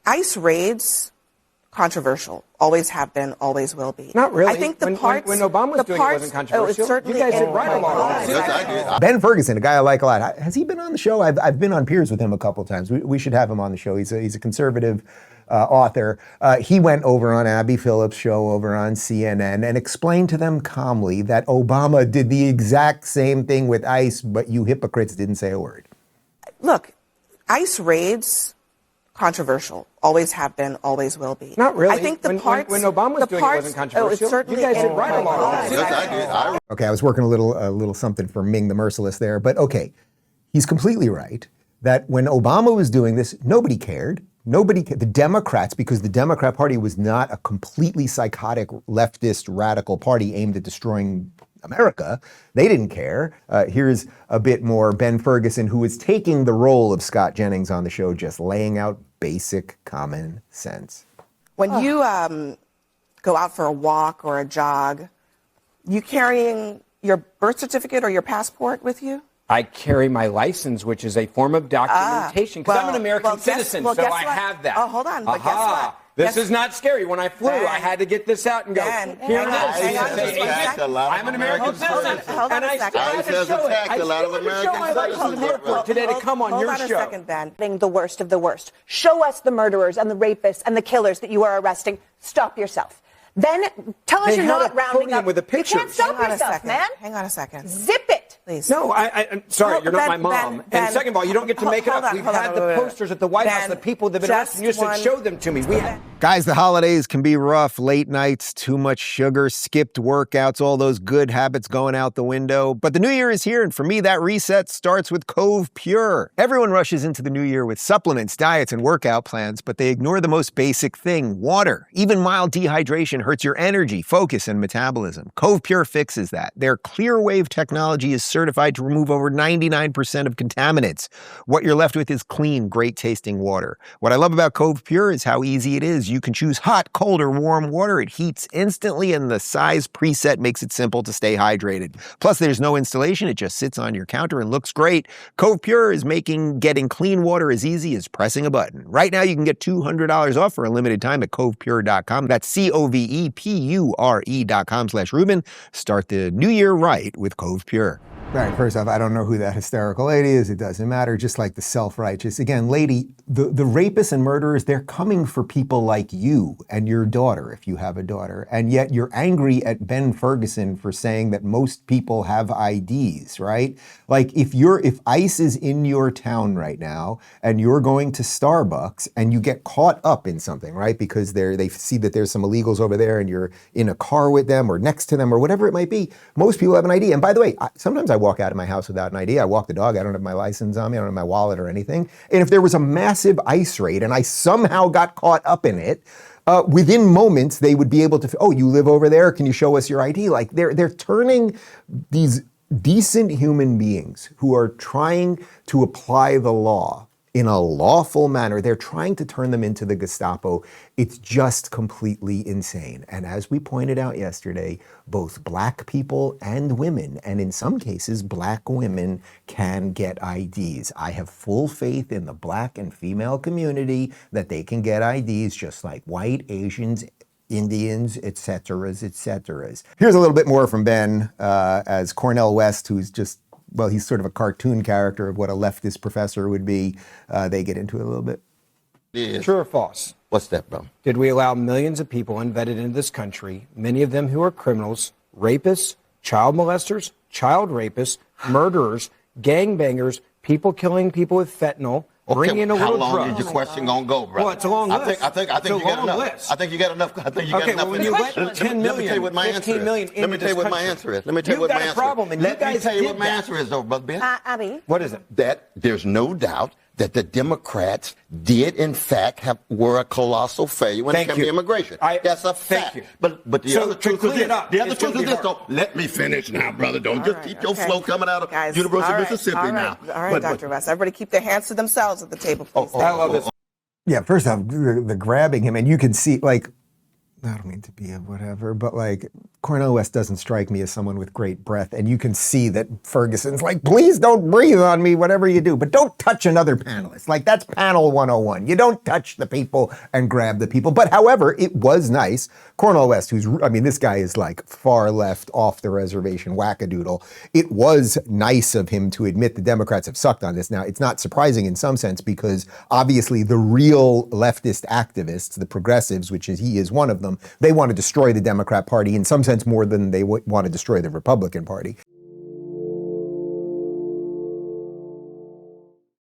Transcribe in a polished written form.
ICE raids, controversial. Always have been, always will be. Not really. I think when Obama was doing it, it wasn't controversial. You guys did right along. Yes, I did. Ben Ferguson, a guy I like a lot. Has he been on the show? I've been on Piers with him a couple of times. We should have him on the show. He's a conservative author. He went over on Abby Phillip's show over on CNN and explained to them calmly that Obama did the exact same thing with ICE, but you hypocrites didn't say a word. Look, ICE raids, controversial. Always have been, always will be. Not really. I think when Obama was doing it, it wasn't controversial. You guys did right along. Yes, I did. Okay, I was working a little something for Ming the Merciless there, but okay, he's completely right that when Obama was doing this, nobody cared. The Democrats, because the Democrat Party was not a completely psychotic leftist radical party aimed at destroying America, they didn't care. Here's a bit more Ben Ferguson, who is taking the role of Scott Jennings on the show, just laying out basic common sense. When you go out for a walk or a jog, you carrying your birth certificate or your passport with you? I carry my license, which is a form of documentation, because I'm an American citizen, so I have that. Oh, hold on, but guess what? This is not scary. When I flew, I had to get this out and go, here it is. I'm an American citizen. And I still have to show it. I still have to show my license today to come on your show. Hold on a second, Ben. The worst of the worst. Show us the murderers and the rapists and the killers that you are arresting. Stop yourself. Then tell us you're not rounding up. With a picture. You can't stop yourself, man. Hang on a second. Zip it. Please. No, I'm sorry, you're not my mom. And second of all, you don't get to make it up. We've had the posters at the White House, the people that have been arrested, you said show them to me. Guys, the holidays can be rough. Late nights, too much sugar, skipped workouts, all those good habits going out the window. But the new year is here, and for me, that reset starts with Covepure. Everyone rushes into the new year with supplements, diets, and workout plans, but they ignore the most basic thing, water. Even mild dehydration hurts your energy, focus, and metabolism. Covepure fixes that. Their clear wave technology is certified to remove over 99% of contaminants. What you're left with is clean, great-tasting water. What I love about Covepure is how easy it is. You can choose hot, cold, or warm water. It heats instantly, and the size preset makes it simple to stay hydrated. Plus, there's no installation. It just sits on your counter and looks great. Covepure is making getting clean water as easy as pressing a button. Right now, you can get $200 off for a limited time at covepure.com. That's COVEPURE.com/Rubin. Start the new year right with Covepure. All right, first off, I don't know who that hysterical lady is. It doesn't matter. Just like the self-righteous. Again, lady, the rapists and murderers, they're coming for people like you and your daughter, if you have a daughter. And yet you're angry at Ben Ferguson for saying that most people have IDs, right? Like if ICE is in your town right now and you're going to Starbucks and you get caught up in something, right? Because they see that there's some illegals over there and you're in a car with them or next to them or whatever it might be. Most people have an ID. And by the way, sometimes I walk out of my house without an ID. I walk the dog. I don't have my license on me. I don't have my wallet or anything. And if there was a massive ICE raid and I somehow got caught up in it, within moments they would be able to, oh, you live over there? Can you show us your ID? Like they're turning these decent human beings who are trying to apply the law in a lawful manner. They're trying to turn them into the Gestapo. It's just completely insane. And as we pointed out yesterday, both black people and women, and in some cases, black women can get IDs. I have full faith in the black and female community that they can get IDs just like white, Asians, Indians, et ceteras, et ceteras. Here's a little bit more from Ben as Cornel West, who's just, well, he's sort of a cartoon character of what a leftist professor would be. They get into it a little bit. Yeah. True or false? What's that, bro? Did we allow millions of people unvetted into this country, many of them who are criminals, rapists, child molesters, child rapists, murderers, gangbangers, people killing people with fentanyl, bringing in a little drugs? How long drugs. is your question gonna go, bro? Well, it's a long list. I think you got enough. List. I think you got enough. I think you got okay, enough. Well, when you let 10 million, let me tell you what my 15 answer million is. Let me tell you what my answer is. Let me tell you what my answer is. You've got a problem, and you guys Let me tell you what my did answer is, though, brother Ben. Abby? What is it? That there's no doubt that the Democrats did, in fact, were a colossal failure when it came to immigration. That's a fact. Thank you. But the So, other to truth is clean it this. up, The other it's truth gonna is be this, though. Let me finish now, brother. Don't just keep your flow coming out of University of Mississippi now. All right, Dr. West. Everybody keep their hands to themselves at the table, please. I love this. Yeah, first off, the grabbing him, and you can see, like I don't mean to be a whatever, but like Cornel West doesn't strike me as someone with great breath. And you can see that Ferguson's like, please don't breathe on me, whatever you do, but don't touch another panelist. Like that's panel 101. You don't touch the people and grab the people. But however, it was nice. Cornel West, this guy is like far left off the reservation wackadoodle. It was nice of him to admit the Democrats have sucked on this. Now, it's not surprising in some sense because obviously the real leftist activists, the progressives, which is he is one of them, they want to destroy the Democrat Party in some sense more than they want to destroy the Republican Party.